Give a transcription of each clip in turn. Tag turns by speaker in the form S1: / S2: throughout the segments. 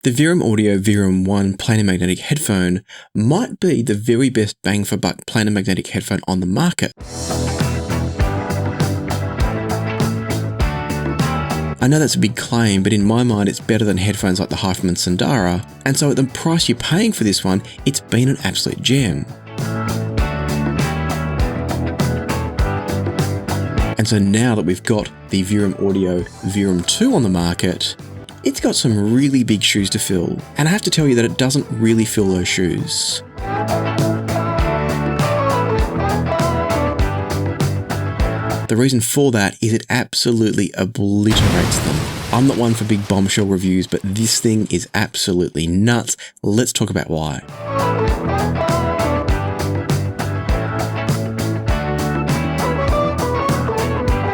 S1: The Verum Audio Verum 1 planar magnetic headphone might be the very best bang for buck planar magnetic headphone on the market. I know that's a big claim, but in my mind it's better than headphones like the HiFiMan Sundara, and so at the price you're paying for this one, it's been an absolute gem. And so now that we've got the Verum Audio Verum 2 on the market, it's got some really big shoes to fill, and I have to tell you that it doesn't really fill those shoes. The reason for that is it absolutely obliterates them. I'm not one for big bombshell reviews, but this thing is absolutely nuts. Let's talk about why.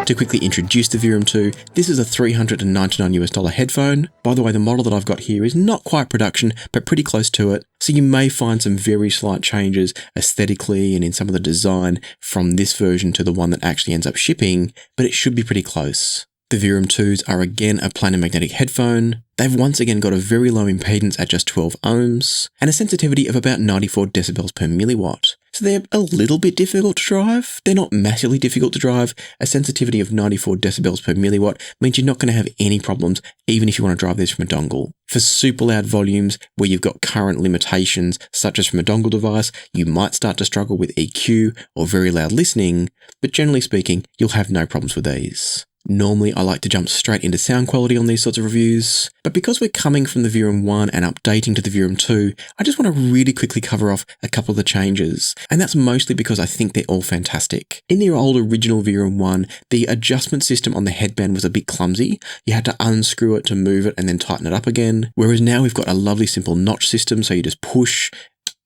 S1: To quickly introduce the Verum 2, this is a $399 headphone. By the way, the model that I've got here is not quite production, but pretty close to it. So you may find some very slight changes aesthetically and in some of the design from this version to the one that actually ends up shipping, but it should be pretty close. The Verum 2s are again a planar magnetic headphone. They've once again got a very low impedance at just 12 ohms and a sensitivity of about 94 decibels per milliwatt. So they're a little bit difficult to drive. They're not massively difficult to drive. A sensitivity of 94 decibels per milliwatt means you're not going to have any problems even if you want to drive this from a dongle. For super loud volumes where you've got current limitations such as from a dongle device, you might start to struggle with EQ or very loud listening, but generally speaking, you'll have no problems with these. Normally, I like to jump straight into sound quality on these sorts of reviews, but because we're coming from the Verum 1 and updating to the Verum 2, I just want to really quickly cover off a couple of the changes, and that's mostly because I think they're all fantastic. In the old original Verum 1, the adjustment system on the headband was a bit clumsy. You had to unscrew it to move it and then tighten it up again, whereas now we've got a lovely simple notch system, so you just push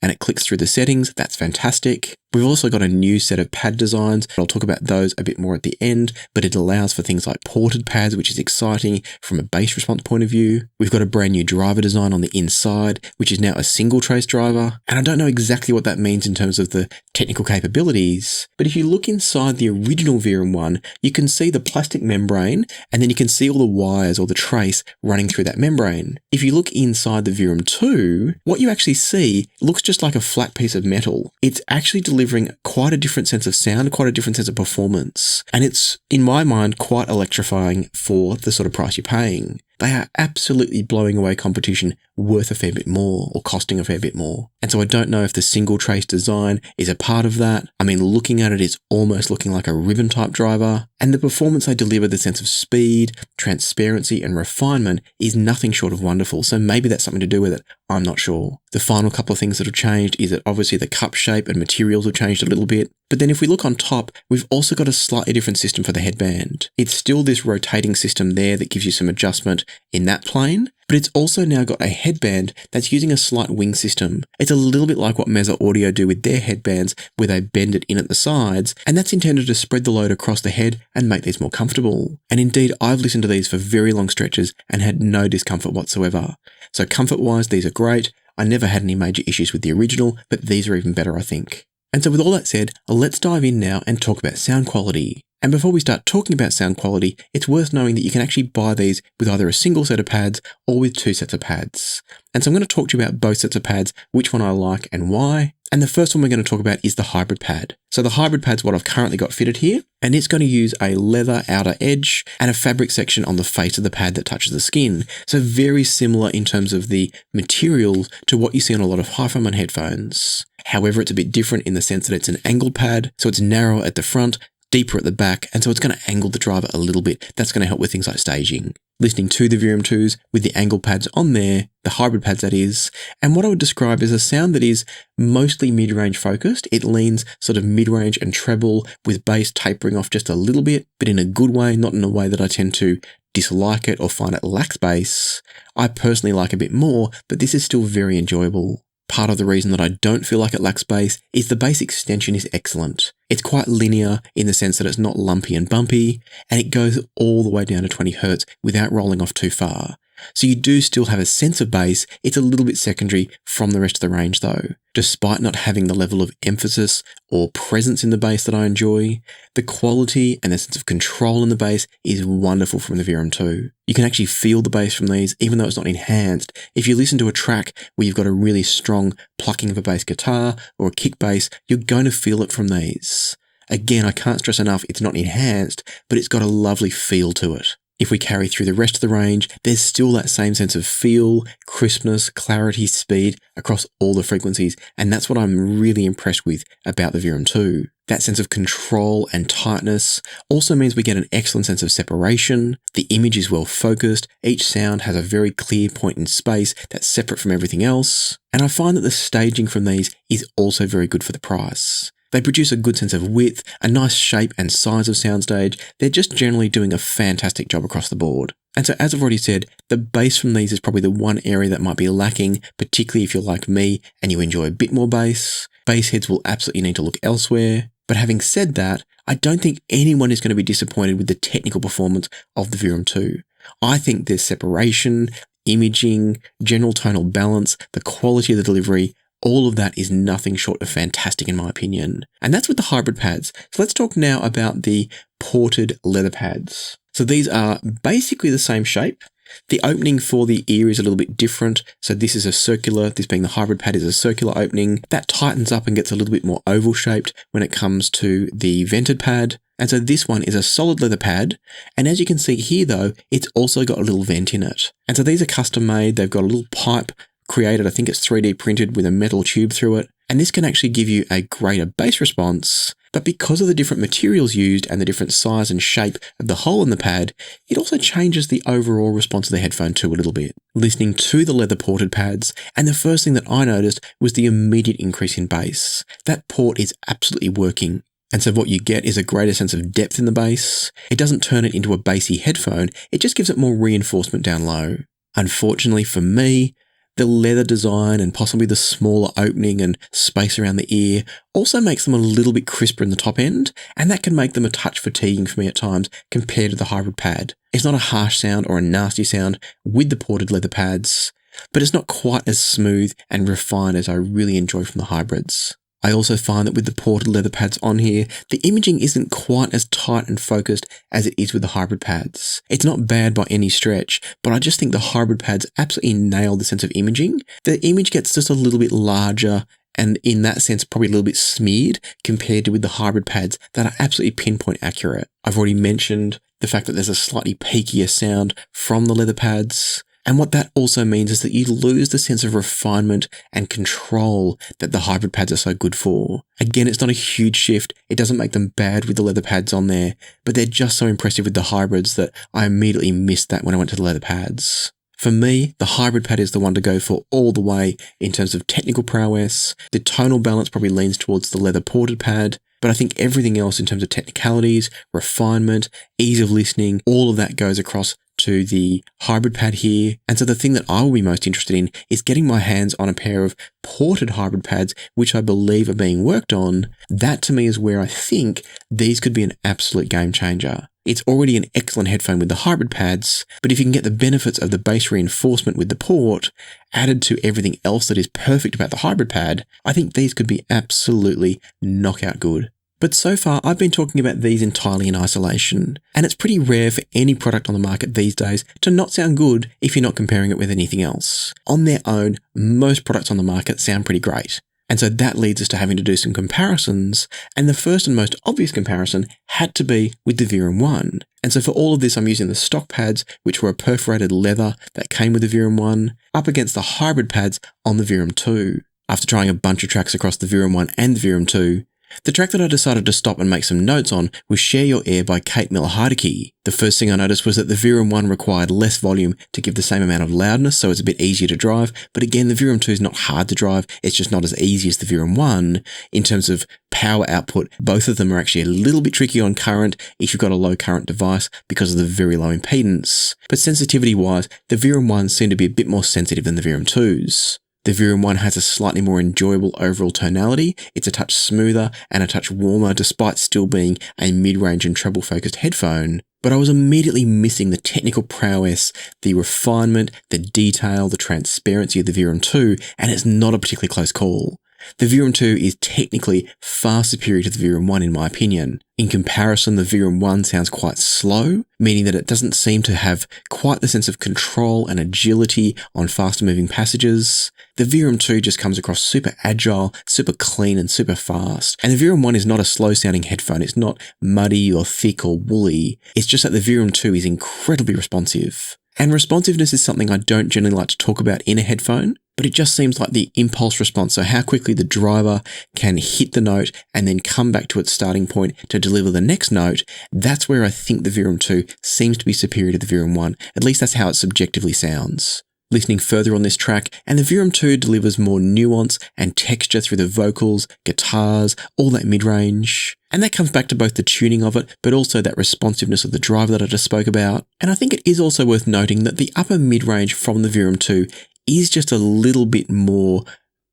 S1: and it clicks through the settings. That's fantastic. We've also got a new set of pad designs. I'll talk about those a bit more at the end, but it allows for things like ported pads, which is exciting from a bass response point of view. We've got a brand new driver design on the inside, which is now a single trace driver. And I don't know exactly what that means in terms of the technical capabilities, but if you look inside the original Verum 1, you can see the plastic membrane, and then you can see all the wires or the trace running through that membrane. If you look inside the Verum 2, what you actually see looks just like a flat piece of metal. It's actually delivering quite a different sense of sound, quite a different sense of performance. And it's, in my mind, quite electrifying for the sort of price you're paying. They are absolutely blowing away competition worth a fair bit more or costing a fair bit more. And so I don't know if the single trace design is a part of that. I mean, looking at it, it's almost looking like a ribbon type driver. And the performance they deliver, the sense of speed, transparency and refinement is nothing short of wonderful. So maybe that's something to do with it. I'm not sure. The final couple of things that have changed is that obviously the cup shape and materials have changed a little bit. But then if we look on top, we've also got a slightly different system for the headband. It's still this rotating system there that gives you some adjustment in that plane, but it's also now got a headband that's using a slight wing system. It's a little bit like what Meza Audio do with their headbands, where they bend it in at the sides, and that's intended to spread the load across the head and make these more comfortable. And indeed, I've listened to these for very long stretches and had no discomfort whatsoever. So comfort-wise, these are great. I never had any major issues with the original, but these are even better, I think. And so with all that said, let's dive in now and talk about sound quality. And before we start talking about sound quality, it's worth knowing that you can actually buy these with either a single set of pads or with two sets of pads. And so I'm going to talk to you about both sets of pads, which one I like and why. And the first one we're going to talk about is the hybrid pad. So the hybrid pad's what I've currently got fitted here, and it's going to use a leather outer edge and a fabric section on the face of the pad that touches the skin. So very similar in terms of the materials to what you see on a lot of HiFiMan headphones. However, it's a bit different in the sense that it's an angled pad, so it's narrower at the front, deeper at the back, and so it's going to angle the driver a little bit. That's going to help with things like staging. Listening to the Verum 2s with the angle pads on there, the hybrid pads that is, and what I would describe as a sound that is mostly mid-range focused. It leans sort of mid-range and treble with bass tapering off just a little bit, but in a good way, not in a way that I tend to dislike it or find it lacks bass. I personally like a bit more, but this is still very enjoyable. Part of the reason that I don't feel like it lacks bass is the bass extension is excellent. It's quite linear in the sense that it's not lumpy and bumpy, and it goes all the way down to 20 Hz without rolling off too far. So you do still have a sense of bass. It's a little bit secondary from the rest of the range though. Despite not having the level of emphasis or presence in the bass that I enjoy, the quality and the sense of control in the bass is wonderful from the Verum 2. You can actually feel the bass from these, even though it's not enhanced. If you listen to a track where you've got a really strong plucking of a bass guitar or a kick bass, you're going to feel it from these. Again, I can't stress enough, it's not enhanced, but it's got a lovely feel to it. If we carry through the rest of the range, there's still that same sense of feel, crispness, clarity, speed across all the frequencies, and that's what I'm really impressed with about the Verum 2. That sense of control and tightness also means we get an excellent sense of separation, the image is well focused, each sound has a very clear point in space that's separate from everything else, and I find that the staging from these is also very good for the price. They produce a good sense of width, a nice shape and size of soundstage. They're just generally doing a fantastic job across the board. And so as I've already said, the bass from these is probably the one area that might be lacking, particularly if you're like me and you enjoy a bit more bass. Bass heads will absolutely need to look elsewhere. But having said that, I don't think anyone is going to be disappointed with the technical performance of the Verum 2. I think there's separation, imaging, general tonal balance, the quality of the delivery, all of that is nothing short of fantastic in my opinion. And that's with the hybrid pads. So let's talk now about the ported leather pads. So these are basically the same shape. The opening for the ear is a little bit different. So this is a circular, this being the hybrid pad is a circular opening. That tightens up and gets a little bit more oval shaped when it comes to the vented pad. And so this one is a solid leather pad. And as you can see here though, it's also got a little vent in it. And so these are custom made. They've got a little pipe created, I think it's 3D printed with a metal tube through it. And this can actually give you a greater bass response. But because of the different materials used and the different size and shape of the hole in the pad, it also changes the overall response of the headphone too a little bit. Listening to the leather ported pads, and the first thing that I noticed was the immediate increase in bass. That port is absolutely working. And so what you get is a greater sense of depth in the bass. It doesn't turn it into a bassy headphone, it just gives it more reinforcement down low. Unfortunately for me, the leather design and possibly the smaller opening and space around the ear also makes them a little bit crisper in the top end, and that can make them a touch fatiguing for me at times compared to the hybrid pad. It's not a harsh sound or a nasty sound with the ported leather pads, but it's not quite as smooth and refined as I really enjoy from the hybrids. I also find that with the ported leather pads on here, the imaging isn't quite as tight and focused as it is with the hybrid pads. It's not bad by any stretch, but I just think the hybrid pads absolutely nail the sense of imaging. The image gets just a little bit larger and in that sense probably a little bit smeared compared to with the hybrid pads that are absolutely pinpoint accurate. I've already mentioned the fact that there's a slightly peakier sound from the leather pads. And what that also means is that you lose the sense of refinement and control that the hybrid pads are so good for. Again, it's not a huge shift. It doesn't make them bad with the leather pads on there, but they're just so impressive with the hybrids that I immediately missed that when I went to the leather pads. For me, the hybrid pad is the one to go for all the way in terms of technical prowess. The tonal balance probably leans towards the leather ported pad, but I think everything else in terms of technicalities, refinement, ease of listening, all of that goes across to the hybrid pad here. And so the thing that I will be most interested in is getting my hands on a pair of ported hybrid pads, which I believe are being worked on. That to me is where I think these could be an absolute game changer. It's already an excellent headphone with the hybrid pads, but if you can get the benefits of the bass reinforcement with the port added to everything else that is perfect about the hybrid pad, I think these could be absolutely knockout good. But so far, I've been talking about these entirely in isolation, and it's pretty rare for any product on the market these days to not sound good if you're not comparing it with anything else. On their own, most products on the market sound pretty great. And so that leads us to having to do some comparisons, and the first and most obvious comparison had to be with the Verum 1. And so for all of this, I'm using the stock pads, which were a perforated leather that came with the Verum 1, up against the hybrid pads on the Verum 2. After trying a bunch of tracks across the Verum 1 and the Verum 2, the track that I decided to stop and make some notes on was Share Your Air by Kate Miller-Heidke. The first thing I noticed was that the Verum 1 required less volume to give the same amount of loudness, so it's a bit easier to drive, but again, the Verum 2 is not hard to drive, it's just not as easy as the Verum 1. In terms of power output, both of them are actually a little bit tricky on current if you've got a low current device because of the very low impedance. But sensitivity-wise, the Verum 1 seemed to be a bit more sensitive than the Verum 2s. The Verum 1 has a slightly more enjoyable overall tonality, it's a touch smoother and a touch warmer despite still being a mid-range and treble-focused headphone, but I was immediately missing the technical prowess, the refinement, the detail, the transparency of the Verum 2, and it's not a particularly close call. The Verum 2 is technically far superior to the Verum 1 in my opinion. In comparison, the Verum 1 sounds quite slow, meaning that it doesn't seem to have quite the sense of control and agility on faster moving passages. The Verum 2 just comes across super agile, super clean and super fast. And the Verum 1 is not a slow sounding headphone, it's not muddy or thick or woolly. It's just that the Verum 2 is incredibly responsive. And responsiveness is something I don't generally like to talk about in a headphone, but it just seems like the impulse response, so how quickly the driver can hit the note and then come back to its starting point to deliver the next note, that's where I think the Verum 2 seems to be superior to the Verum 1, at least that's how it subjectively sounds. Listening further on this track, and the Verum 2 delivers more nuance and texture through the vocals, guitars, all that mid-range. And that comes back to both the tuning of it, but also that responsiveness of the driver that I just spoke about. And I think it is also worth noting that the upper mid-range from the Verum 2 is just a little bit more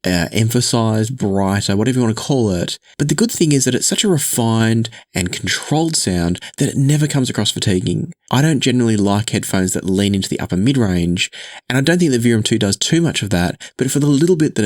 S1: emphasized, brighter, whatever you want to call it. But the good thing is that it's such a refined and controlled sound that it never comes across fatiguing. I don't generally like headphones that lean into the upper mid-range, and I don't think the Verum 2 does too much of that, but for the little bit that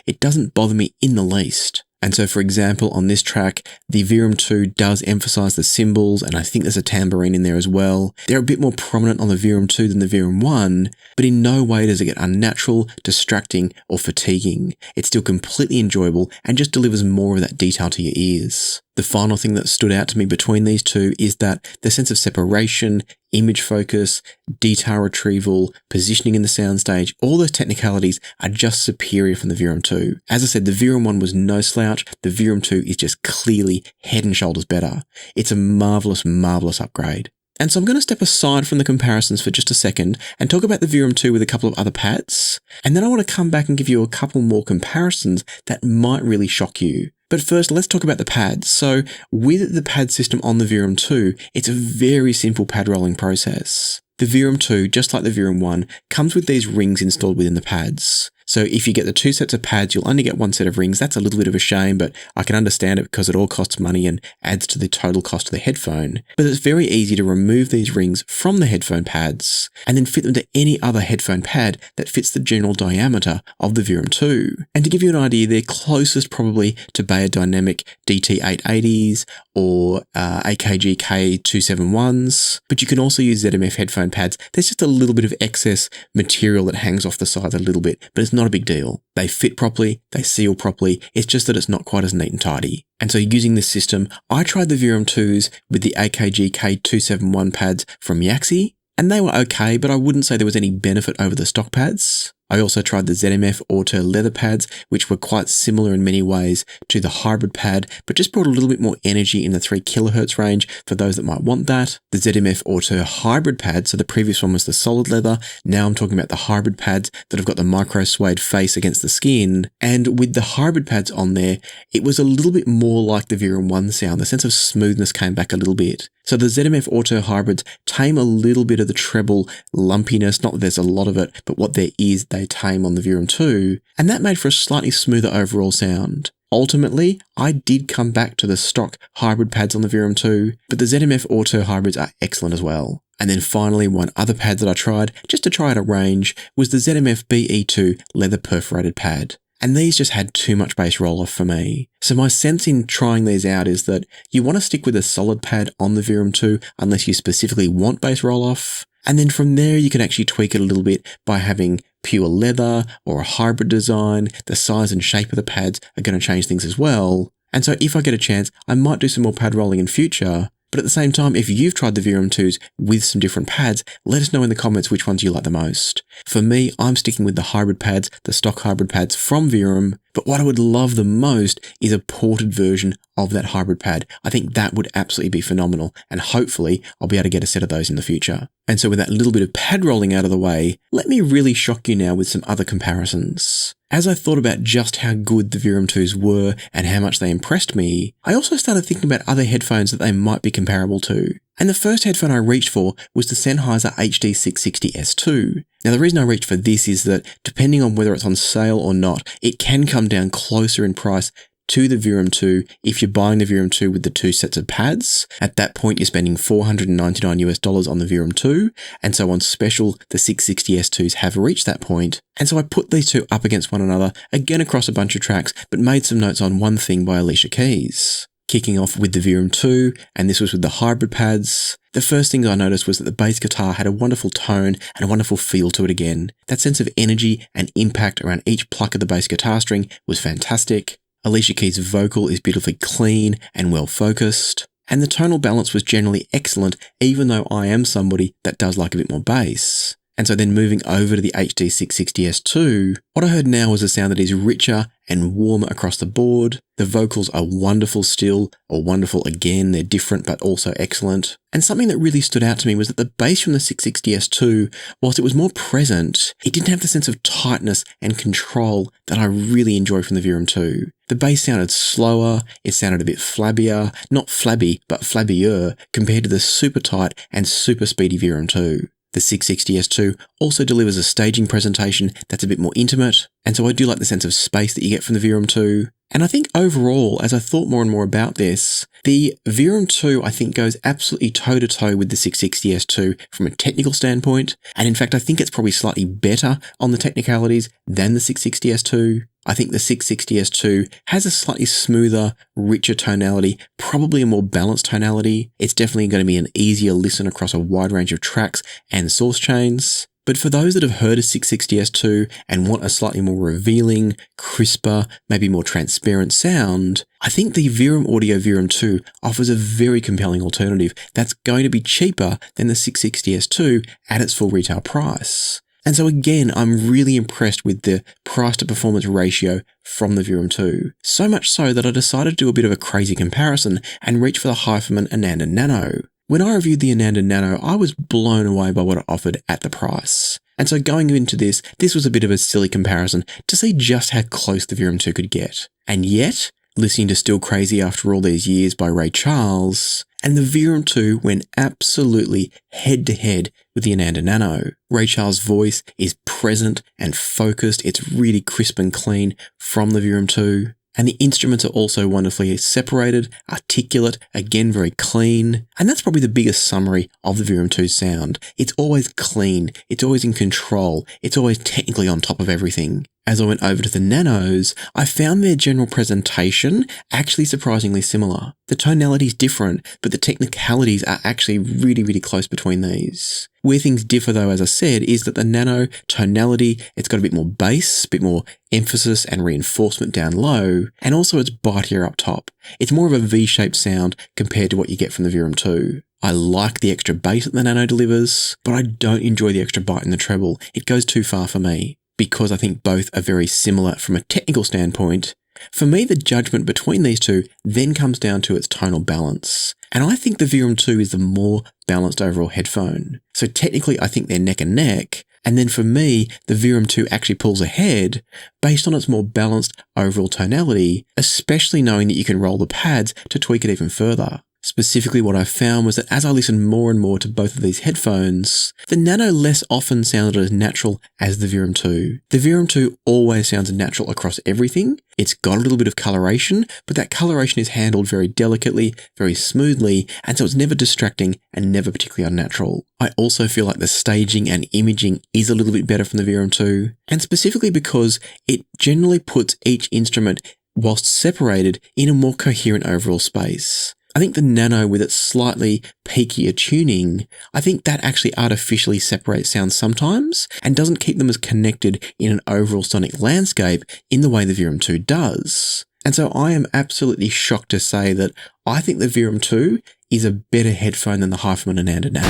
S1: it doesn't bother me in the least. And so, for example, on this track, the Verum 2 does emphasize the cymbals, and I think there's a tambourine in there as well. They're a bit more prominent on the Verum 2 than the Verum 1, but in no way does it get unnatural, distracting, or fatiguing. It's still completely enjoyable and just delivers more of that detail to your ears. The final thing that stood out to me between these two is that the sense of separation, image focus, detail retrieval, positioning in the soundstage, all those technicalities are just superior from the Verum 2. As I said, the Verum 1 was no slouch, the Verum 2 is just clearly head and shoulders better. It's a marvellous, marvellous upgrade. And so I'm going to step aside from the comparisons for just a second and talk about the Verum 2 with a couple of other pads. And then I want to come back and give you a couple more comparisons that might really shock you. But first, let's talk about the pads. So with the pad system on the Verum 2, it's a very simple pad rolling process. The Verum 2, just like the Verum 1, comes with these rings installed within the pads. So if you get the two sets of pads, you'll only get one set of rings. That's a little bit of a shame, but I can understand it because it all costs money and adds to the total cost of the headphone. But it's very easy to remove these rings from the headphone pads and then fit them to any other headphone pad that fits the general diameter of the Verum 2. And to give you an idea, they're closest probably to Bayer Dynamic DT880s or AKG K271s, but you can also use ZMF headphone pads. There's just a little bit of excess material that hangs off the sides a little bit, but it's not a big deal. They fit properly, they seal properly, it's just that it's not quite as neat and tidy. And so using this system, I tried the Verum 2s with the AKG K271 pads from Yaxi, and they were okay, but I wouldn't say there was any benefit over the stock pads. I also tried the ZMF Auto leather pads, which were quite similar in many ways to the hybrid pad, but just brought a little bit more energy in the 3 kHz range for those that might want that. The ZMF Auto hybrid pad, so the previous one was the solid leather, now I'm talking about the hybrid pads that have got the micro suede face against the skin, and with the hybrid pads on there, it was a little bit more like the Verum 1 sound. The sense of smoothness came back a little bit. So the ZMF Auto hybrids tame a little bit of the treble lumpiness, not that there's a lot of it, but what there is, they tame on the Verum 2, and that made for a slightly smoother overall sound. Ultimately, I did come back to the stock hybrid pads on the Verum 2, but the ZMF Auto hybrids are excellent as well. And then finally, one other pad that I tried, just to try out a range, was the ZMF BE2 leather perforated pad. And these just had too much bass roll-off for me. So my sense in trying these out is that you want to stick with a solid pad on the Verum 2 unless you specifically want bass roll-off. And then from there, you can actually tweak it a little bit by having pure leather or a hybrid design. The size and shape of the pads are going to change things as well. And so if I get a chance, I might do some more pad rolling in future. But at the same time, if you've tried the Verum 2s with some different pads, let us know in the comments which ones you like the most. For me, I'm sticking with the hybrid pads, the stock hybrid pads from Verum, but what I would love the most is a ported version of that hybrid pad. I think that would absolutely be phenomenal, and hopefully I'll be able to get a set of those in the future. And so with that little bit of pad rolling out of the way, let me really shock you now with some other comparisons. As I thought about just how good the Verum 2s were and how much they impressed me, I also started thinking about other headphones that they might be comparable to. And the first headphone I reached for was the Sennheiser HD660S2. Now the reason I reached for this is that depending on whether it's on sale or not, it can come down closer in price to the Verum 2 if you're buying the Verum 2 with the 2 sets of pads. At that point, you're spending $499 on the Verum 2, and so on special, the 660S2s have reached that point. And so I put these two up against one another, again across a bunch of tracks, but made some notes on One Thing by Alicia Keys. Kicking off with the Verum 2, and this was with the hybrid pads. The first thing I noticed was that the bass guitar had a wonderful tone and a wonderful feel to it again. That sense of energy and impact around each pluck of the bass guitar string was fantastic. Alicia Keys' vocal is beautifully clean and well focused, and the tonal balance was generally excellent, even though I am somebody that does like a bit more bass. And so then moving over to the HD660S2, what I heard now was a sound that is richer and warmer across the board. The vocals are wonderful still, or wonderful again, they're different but also excellent. And something that really stood out to me was that the bass from the 660S2, whilst it was more present, it didn't have the sense of tightness and control that I really enjoy from the Verum 2. The bass sounded slower, it sounded a bit flabbier, not flabby, but flabbier, compared to the super tight and super speedy Verum 2. The 660S2 also delivers a staging presentation that's a bit more intimate, and so I do like the sense of space that you get from the Verum 2. And I think overall, as I thought more and more about this, the Verum 2 I think goes absolutely toe-to-toe with the 660S2 from a technical standpoint, and in fact I think it's probably slightly better on the technicalities than the 660S2. I think the 660S2 has a slightly smoother, richer tonality, probably a more balanced tonality. It's definitely going to be an easier listen across a wide range of tracks and source chains. But for those that have heard a 660S2 and want a slightly more revealing, crisper, maybe more transparent sound, I think the Verum Audio Verum 2 offers a very compelling alternative that's going to be cheaper than the 660S2 at its full retail price. And so again, I'm really impressed with the price to performance ratio from the Verum 2. So much so that I decided to do a bit of a crazy comparison and reach for the HiFiMan Ananda Nano. When I reviewed the Ananda Nano, I was blown away by what it offered at the price. And so going into this was a bit of a silly comparison to see just how close the Verum 2 could get. And yet, listening to Still Crazy After All These Years by Ray Charles, and the Verum 2 went absolutely head-to-head with the Ananda Nano. Ray Charles' voice is present and focused. It's really crisp and clean from the Verum 2. And the instruments are also wonderfully separated, articulate, again very clean. And that's probably the biggest summary of the Verum 2's sound. It's always clean, it's always in control, it's always technically on top of everything. As I went over to the Nanos, I found their general presentation actually surprisingly similar. The tonality is different, but the technicalities are actually really, really close between these. Where things differ though, as I said, is that the Nano tonality, it's got a bit more bass, a bit more emphasis and reinforcement down low, and also it's bitier up top. It's more of a V-shaped sound compared to what you get from the Verum 2. I like the extra bass that the Nano delivers, but I don't enjoy the extra bite in the treble. It goes too far for me. Because I think both are very similar from a technical standpoint, for me the judgment between these two then comes down to its tonal balance. And I think the Verum 2 is the more balanced overall headphone. So technically I think they're neck and neck, and then for me the Verum 2 actually pulls ahead based on its more balanced overall tonality, especially knowing that you can roll the pads to tweak it even further. Specifically, what I found was that as I listened more and more to both of these headphones, the Nano less often sounded as natural as the Verum 2. The Verum 2 always sounds natural across everything. It's got a little bit of coloration, but that coloration is handled very delicately, very smoothly, and so it's never distracting and never particularly unnatural. I also feel like the staging and imaging is a little bit better from the Verum 2, and specifically because it generally puts each instrument, whilst separated, in a more coherent overall space. I think the Nano, with its slightly peakier tuning, I think that actually artificially separates sounds sometimes and doesn't keep them as connected in an overall sonic landscape in the way the Verum 2 does. And so I am absolutely shocked to say that I think the Verum 2 is a better headphone than the HiFiMan Ananda Nano.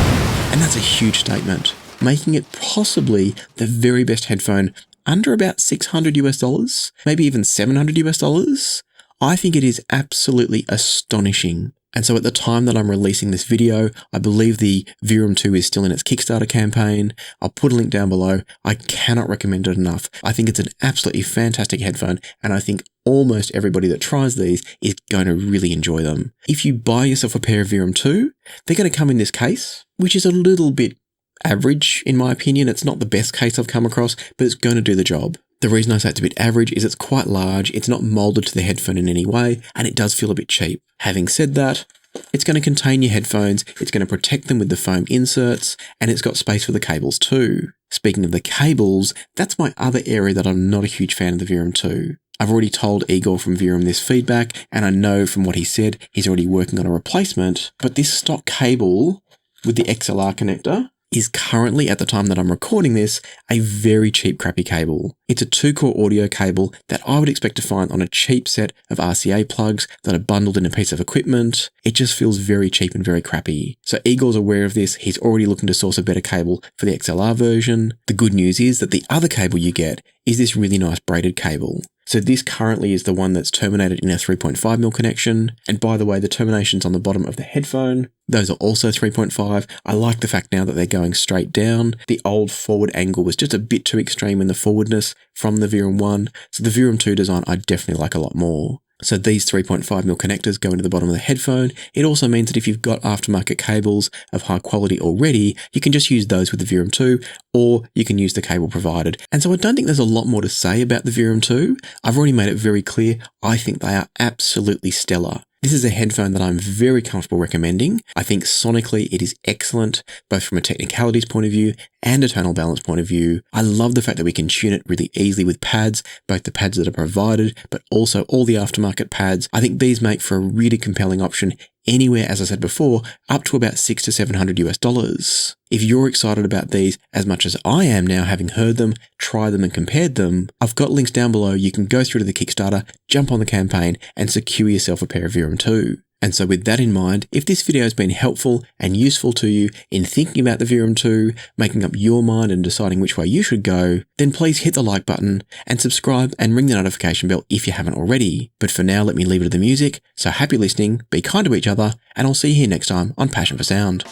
S1: And that's a huge statement, making it possibly the very best headphone under about $600 US, maybe even $700 US. I think it is absolutely astonishing. And so at the time that I'm releasing this video, I believe the Verum 2 is still in its Kickstarter campaign. I'll put a link down below. I cannot recommend it enough. I think it's an absolutely fantastic headphone, and I think almost everybody that tries these is going to really enjoy them. If you buy yourself a pair of Verum 2, they're going to come in this case, which is a little bit average in my opinion. It's not the best case I've come across, but it's going to do the job. The reason I say it's a bit average is it's quite large, it's not molded to the headphone in any way, and it does feel a bit cheap. Having said that, it's going to contain your headphones, it's going to protect them with the foam inserts, and it's got space for the cables too. Speaking of the cables, that's my other area that I'm not a huge fan of the Verum 2. I've already told Igor from Verum this feedback, and I know from what he said, he's already working on a replacement, but this stock cable with the XLR connector is currently, at the time that I'm recording this, a very cheap crappy cable. It's a 2-core audio cable that I would expect to find on a cheap set of RCA plugs that are bundled in a piece of equipment. It just feels very cheap and very crappy. So Igor's aware of this, he's already looking to source a better cable for the XLR version. The good news is that the other cable you get is this really nice braided cable. So this currently is the one that's terminated in a 3.5mm connection. And by the way, the terminations on the bottom of the headphone, those are also 3.5. I like the fact now that they're going straight down. The old forward angle was just a bit too extreme in the forwardness from the Verum 1. So the Verum 2 design I definitely like a lot more. So these 3.5mm connectors go into the bottom of the headphone. It also means that if you've got aftermarket cables of high quality already, you can just use those with the Verum 2, or you can use the cable provided. And so I don't think there's a lot more to say about the Verum 2. I've already made it very clear, I think they are absolutely stellar. This is a headphone that I'm very comfortable recommending. I think sonically it is excellent, both from a technicalities point of view and a tonal balance point of view. I love the fact that we can tune it really easily with pads, both the pads that are provided, but also all the aftermarket pads. I think these make for a really compelling option anywhere, as I said before, up to about $600 to $700 US. If you're excited about these as much as I am now, having heard them, tried them and compared them, I've got links down below. You can go through to the Kickstarter, jump on the campaign and secure yourself a pair of Verum 2. And so with that in mind, if this video has been helpful and useful to you in thinking about the Verum 2, making up your mind and deciding which way you should go, then please hit the like button and subscribe and ring the notification bell if you haven't already. But for now, let me leave it to the music. So happy listening, be kind to each other, and I'll see you here next time on Passion for Sound.